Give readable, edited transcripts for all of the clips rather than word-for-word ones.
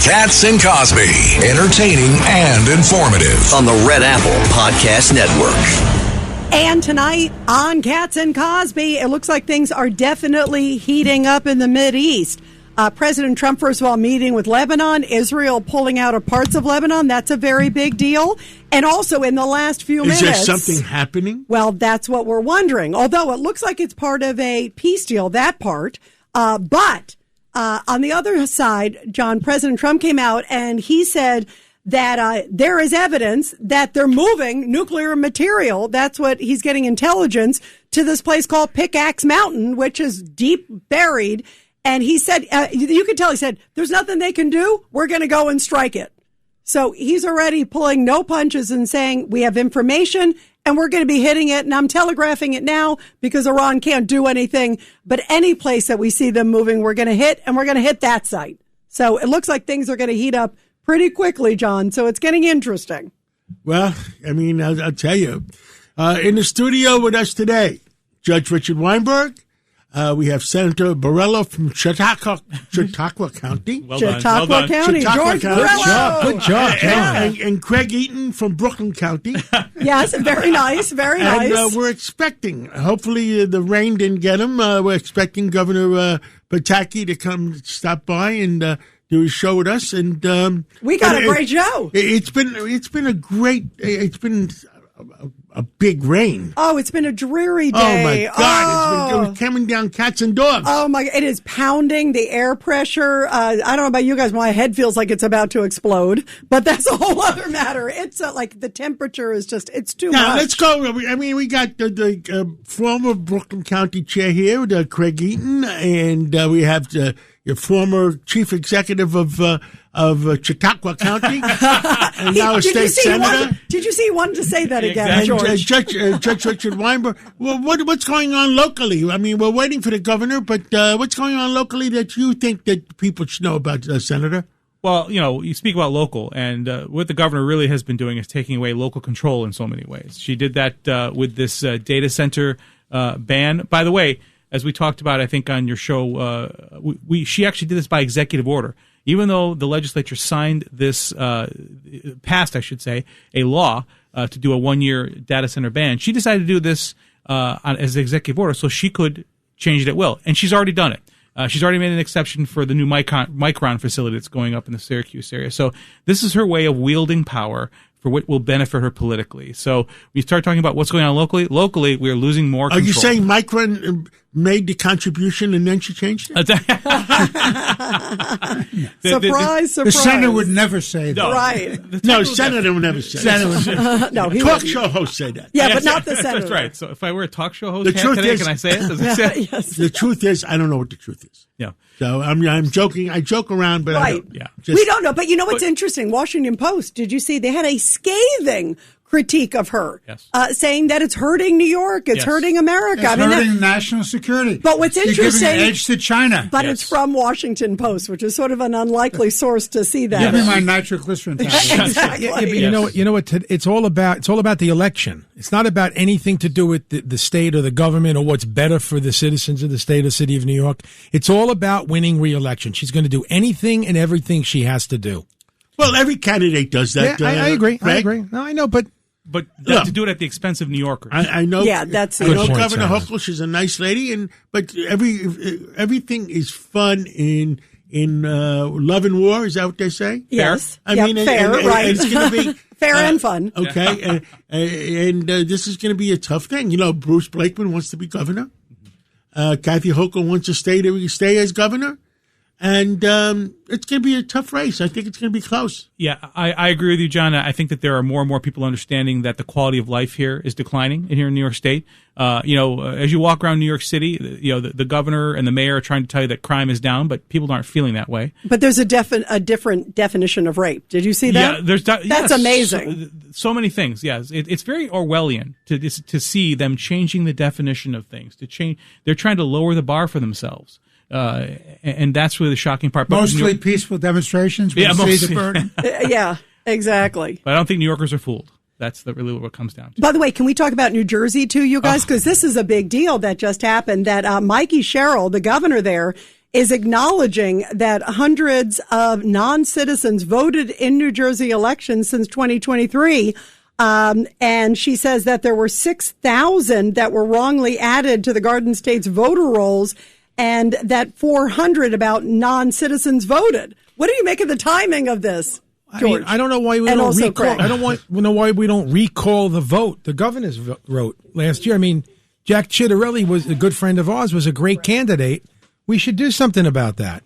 Katz and Cosby, entertaining and informative on the Red Apple Podcast Network. And tonight on Katz and Cosby, it looks like things are definitely heating up in the Mideast. President Trump, first of all, meeting with Lebanon, Israel pulling out of parts of Lebanon. That's a very big deal. And also in the last few minutes. Is there something happening? Well, that's what we're wondering. Although it looks like it's part of a peace deal, that part. But on the other side, John, President Trump came out and he said that there is evidence that they're moving nuclear material. That's what he's getting intelligence to this place called Pickaxe Mountain, which is deep buried. And he said, you could tell, he said, there's nothing they can do. We're going to go and strike it. So he's already pulling no punches and saying we have information and we're going to be hitting it. And I'm telegraphing it now because Iran can't do anything. But any place that we see them moving, we're going to hit, and we're going to hit that site. So it looks like things are going to heat up pretty quickly, John. So it's getting interesting. Well, I mean, I'll tell you. In the studio with us today, Judge Richard Weinberg. We have Senator Borrello from Chautauqua County. Chautauqua County. George Borrello. Good job, John. And Craig Eaton from Brooklyn County. Yes, very nice, very nice. And we're expecting, hopefully the rain didn't get him. We're expecting Governor Pataki to come stop by and do his show with us. And we got a great show. It's been a big rain. Oh, it's been a dreary day. Oh, my God. It's been coming down cats and dogs. Oh, my God. It is pounding the air pressure. I don't know about you guys. My head feels like it's about to explode, but that's a whole other matter. It's like the temperature is just, it's too much. Now, let's go. I mean, we got the former Brooklyn County chair here, Craig Eaton, and we have the former chief executive of Chautauqua County, and now a state senator. Did you see he wanted to say that again, George? Judge Richard Weinberg. Well, what's going on locally? I mean, we're waiting for the governor, but what's going on locally that you think that people should know about, Senator? Well, you speak about local, and what the governor really has been doing is taking away local control in so many ways. She did that with this data center ban. By the way, as we talked about, I think on your show, she actually did this by executive order. Even though the legislature signed this, passed, I should say, a law to do a 1-year data center ban, she decided to do this as an executive order so she could change it at will. And she's already done it. She's already made an exception for the new Micron facility that's going up in the Syracuse area. So this is her way of wielding power for what will benefit her politically. So we start talking about what's going on locally. Locally, we are losing more control. Are you saying Micron made the contribution and then she changed it? Surprise. The senator would never say that. No, right. No, senator would never say that. No, he talk wouldn't. show host say that. Yeah, but not the senator. That's right. So if I were a talk show host The truth today, is, can I say it? Does it say it? Yes. The truth is, I don't know what the truth is. Yeah. So I'm joking. I joke around, but Right. I don't. Yeah. We don't know. But you know what's interesting? Washington Post, did you see? They had a scathing critique of her, yes. Saying that it's hurting New York, it's Yes. hurting America. It's hurting national security. But what's You're interesting, giving an edge to China. but Yes. it's from Washington Post, which is sort of an unlikely source to see that. Give me my nitroglycerin tablet. Exactly. Yeah, but you know what? It's all about the election. It's not about anything to do with the state or the government or what's better for the citizens of the state or city of New York. It's all about winning re-election. She's going to do anything and everything she has to do. Well, every candidate does that. Yeah, I agree. Right? I agree. No, I know, but to do it at the expense of New Yorkers. I know. Yeah, that's I know good point, Governor Senator. Hochul. She's a nice lady, but everything is fun in love and war. Is that what they say? Yes. I Yep, mean, fair, and right. it's going to be fair and fun. Okay, and this is going to be a tough thing. Bruce Blakeman wants to be governor. Kathy Hochul wants to stay as governor. And it's going to be a tough race. I think it's going to be close. Yeah, I agree with you, John. I think that there are more and more people understanding that the quality of life here is declining here in New York State. As you walk around New York City, the governor and the mayor are trying to tell you that crime is down, but people aren't feeling that way. But there's a different definition of rape. Did you see that? Yeah, that's amazing. So many things. Yes, it's very Orwellian to see them changing the definition of things. They're trying to lower the bar for themselves. And that's really the shocking part. But Mostly peaceful demonstrations. Yeah, mostly. Yeah, exactly. But I don't think New Yorkers are fooled. That's really what it comes down to. By the way, can we talk about New Jersey too, you guys? Because this is a big deal that just happened. That Mikey Sherrill, the governor there, is acknowledging that hundreds of non-citizens voted in New Jersey elections since 2023. And she says that there were 6,000 that were wrongly added to the Garden State's voter rolls, and that 400 about non-citizens voted. What do you make of the timing of this, George? I don't know why we And don't also recall. Craig. I don't know why we don't recall the vote. The governor's wrote last year. I mean, Jack Ciattarelli was a good friend of ours, was a great candidate. We should do something about that.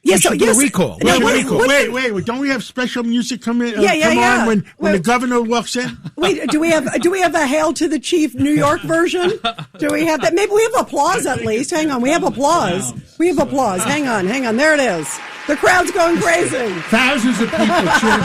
Yes, we should do a recall. Now, Wait, don't we have special music come on when the governor walks in? Wait, do we have a Hail to the Chief New York version? Do we have that? Maybe we have applause at least. Hang on, we have applause. We have applause. Hang on. There it is. The crowd's going crazy. Thousands of people cheering.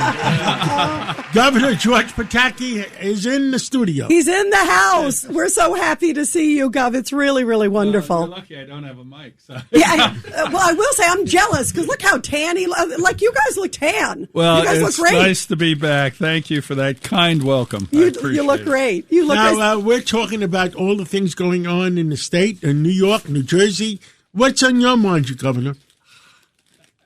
Governor George Pataki is in the studio. He's in the house. We're so happy to see you, Gov. It's really, really wonderful. You're lucky I don't have a mic. So. Yeah, well, I will say I'm jealous because look how tan he looks. Like, you guys look tan. Well, you guys it's look great. nice to be back. Thank you for that kind welcome. You look great. You look Now, we're talking about all the things going on in the state, in New York, New Jersey. What's on your mind, Governor?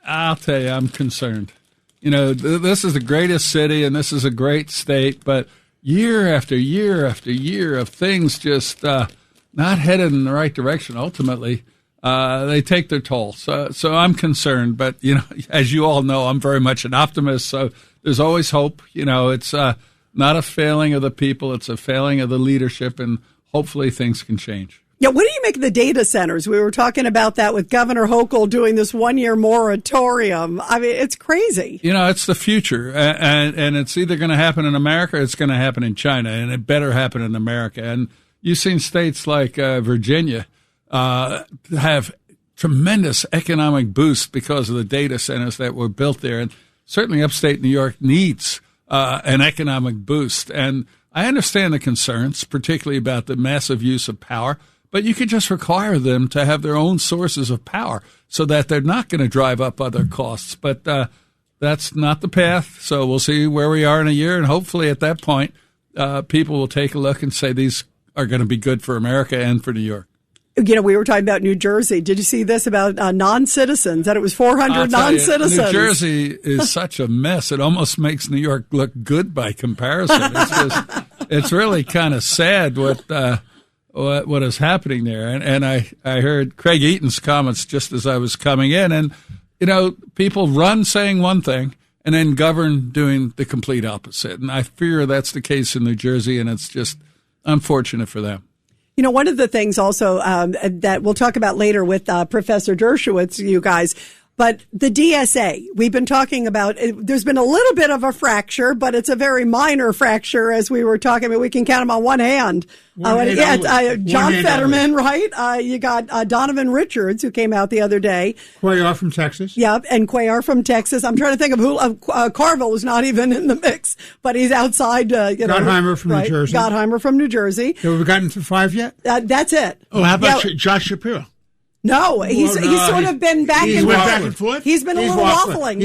I'll tell you, I'm concerned. You know, this is the greatest city and this is a great state, but year after year after year of things just not headed in the right direction, ultimately, they take their toll. So I'm concerned. But, you know, as you all know, I'm very much an optimist, so there's always hope. You know, it's not a failing of the people. It's a failing of the leadership, and hopefully things can change. Yeah, what do you make of the data centers? We were talking about that with Governor Hochul doing this 1-year moratorium. I mean, it's crazy. You know, it's the future, and it's either going to happen in America or it's going to happen in China, and it better happen in America. And you've seen states like Virginia have tremendous economic boost because of the data centers that were built there. And certainly upstate New York needs an economic boost. And I understand the concerns, particularly about the massive use of power. But you could just require them to have their own sources of power so that they're not going to drive up other costs. But that's not the path. So we'll see where we are in a year. And hopefully at that point, people will take a look and say these are going to be good for America and for New York. You know, we were talking about New Jersey. Did you see this about non-citizens, that it was 400 non-citizens? New Jersey is such a mess. It almost makes New York look good by comparison. It's really kind of sad what is happening there. And I heard Craig Eaton's comments just as I was coming in. And, you know, people run saying one thing and then govern doing the complete opposite. And I fear that's the case in New Jersey, and it's just unfortunate for them. You know, one of the things also that we'll talk about later with Professor Dershowitz, you guys, but the DSA, we've been talking about, there's been a little bit of a fracture, but it's a very minor fracture, as we were talking about. We can count them on one hand. John Fetterman, right? You got Donovan Richards, who came out the other day. Cuellar from Texas. Yep, and Cuellar from Texas. I'm trying to think of who. Carville is not even in the mix, but he's outside. Gottheimer from New Jersey. Gottheimer from New Jersey. Have we gotten to 5 yet? That's it. Oh, how about Josh Shapiro? No, he's sort of been back and forth. He's been a little waffling.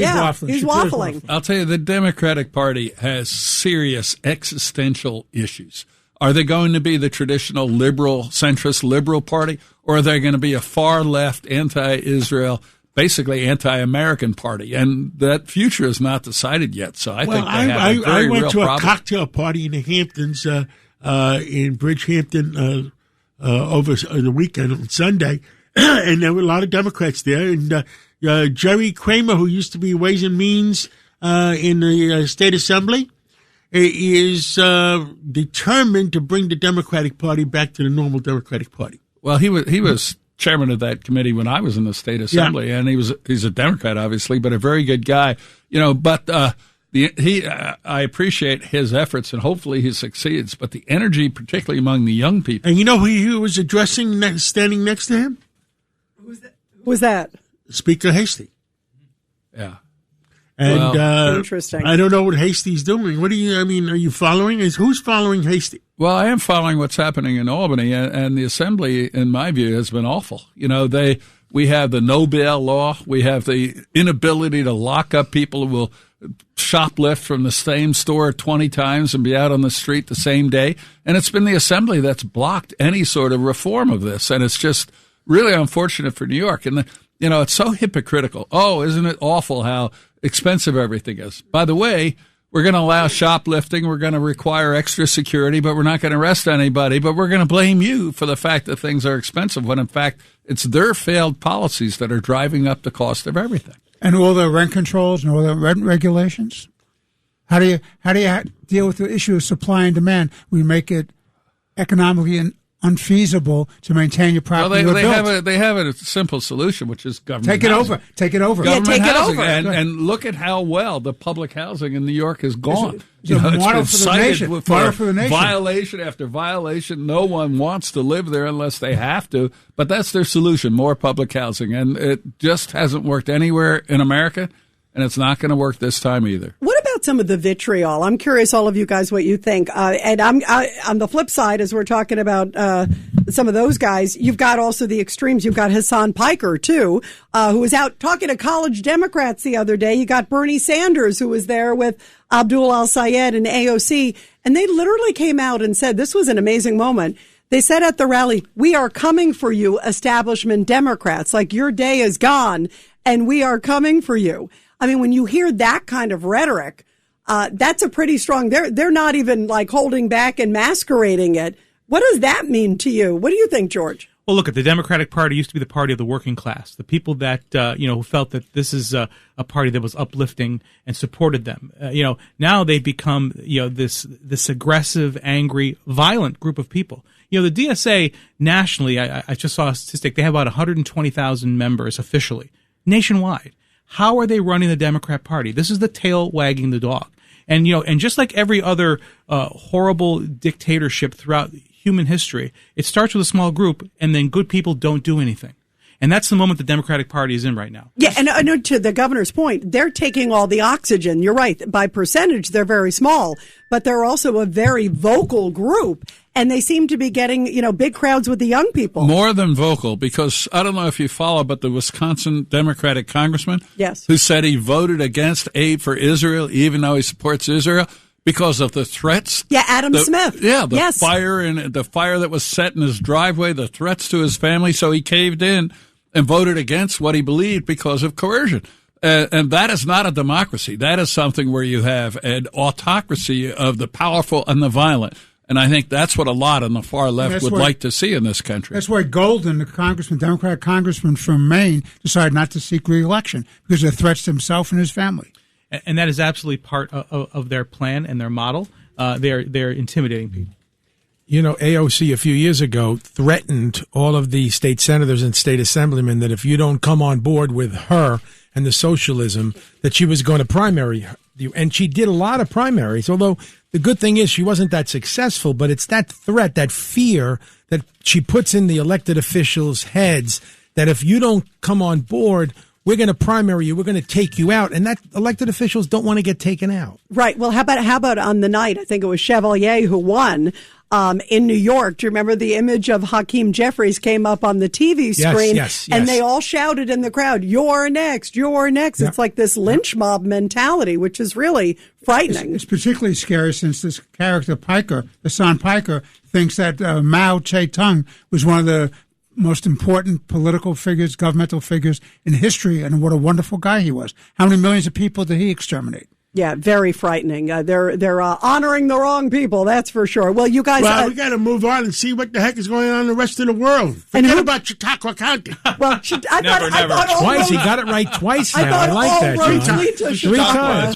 He's waffling. I'll tell you, the Democratic Party has serious existential issues. Are they going to be the traditional liberal, centrist liberal party, or are they going to be a far left, anti-Israel, basically anti-American party? And that future is not decided yet. So I think they have a very real problem. I went to a cocktail party in the Hamptons, in Bridgehampton, over the weekend on Sunday. And there were a lot of Democrats there. And Jerry Kramer, who used to be Ways and Means in the State Assembly, is determined to bring the Democratic Party back to the normal Democratic Party. Well, he was chairman of that committee when I was in the State Assembly, and he's a Democrat, obviously, but a very good guy. You know, but I appreciate his efforts, and hopefully he succeeds. But the energy, particularly among the young people. And you know who he was addressing, standing next to him? Who was that? Speaker Hastie. Yeah. And interesting. I don't know what Hastie's doing. Are you following? Who's following Hastie? Well, I am following what's happening in Albany, and the Assembly, in my view, has been awful. You know, we have the no bail law. We have the inability to lock up people who will shoplift from the same store 20 times and be out on the street the same day. And it's been the Assembly that's blocked any sort of reform of this. And it's just really unfortunate for New York. And You know, it's so hypocritical. Oh, isn't it awful how expensive everything is? By the way, we're going to allow shoplifting. We're going to require extra security, but we're not going to arrest anybody. But we're going to blame you for the fact that things are expensive when, in fact, it's their failed policies that are driving up the cost of everything. And all the rent controls and all the rent regulations. How do you deal with the issue of supply and demand? We make it economically unfeasible to maintain your property. Well, they have a simple solution, which is government Take it housing. over. Take it over. Government take housing. it over. And look at how well the public housing in New York has gone. It's a model for the nation. Model for the nation. Violation after violation. No one wants to live there unless they have to. But that's their solution, more public housing. And it just hasn't worked anywhere in America, and it's not going to work this time either. What about some of the vitriol? I'm curious, all of you guys, what you think. And on the flip side, as we're talking about some of those guys, you've got also the extremes. You've got Hassan Piker, too, who was out talking to college Democrats the other day. You got Bernie Sanders, who was there with Abdul al-Sayed and AOC. And they literally came out and said, this was an amazing moment. They said at the rally, we are coming for you, establishment Democrats. Like, your day is gone, and we are coming for you. I mean, when you hear that kind of rhetoric, that's a pretty strong, they're not even like holding back and masquerading it. What does that mean to you? What do you think, George? Well, look, the Democratic Party used to be the party of the working class, the people that, who felt that this is a party that was uplifting and supported them. Now they've become, this aggressive, angry, violent group of people. The DSA nationally, I just saw a statistic, they have about 120,000 members officially, nationwide. How are they running the Democrat Party? This is the tail wagging the dog. And, and just like every other horrible dictatorship throughout human history, it starts with a small group, and then good people don't do anything. And that's the moment the Democratic Party is in right now. Yeah, and I know, to the governor's point, they're taking all the oxygen. You're right. By percentage, they're very small, but they're also a very vocal group. And they seem to be getting, big crowds with the young people. More than vocal, because I don't know if you follow, but the Wisconsin Democratic congressman, yes, who said he voted against aid for Israel, even though he supports Israel, because of the threats. Yeah, Adam Smith. Yeah, the yes. the fire that was set in his driveway, the threats to his family. So he caved in and voted against what he believed because of coercion. And that is not a democracy. That is something where you have an autocracy of the powerful and the violent. And I think that's what a lot on the far left would like to see in this country. That's why Golden, the Democratic congressman from Maine, decided not to seek re-election because of threats to himself and his family. And that is absolutely part of their plan and their model. They're intimidating people. AOC a few years ago threatened all of the state senators and state assemblymen that if you don't come on board with her and the socialism, that she was going to primary you. And she did a lot of primaries, although the good thing is she wasn't that successful, but it's that threat, that fear that she puts in the elected officials' heads that if you don't come on board, we're going to primary you, we're going to take you out. And that elected officials don't want to get taken out. Right. Well, how about on the night, I think it was Chevalier who won in New York. Do you remember the image of Hakeem Jeffries came up on the TV screen? Yes. And they all shouted in the crowd, "You're next, you're next." Yeah. It's like this lynch mob mentality, which is really frightening. It's particularly scary since this character, Piker, Hassan Piker, thinks that Mao Zedong was one of the most important political figures, governmental figures in history, and what a wonderful guy he was. How many millions of people did he exterminate? Yeah, very frightening. They're honoring the wrong people, that's for sure. Well, you guys... Well, we got to move on and see what the heck is going on in the rest of the world. Forget about Chautauqua County. Well, I never. Twice. He got it right twice now. I like that. 3 times.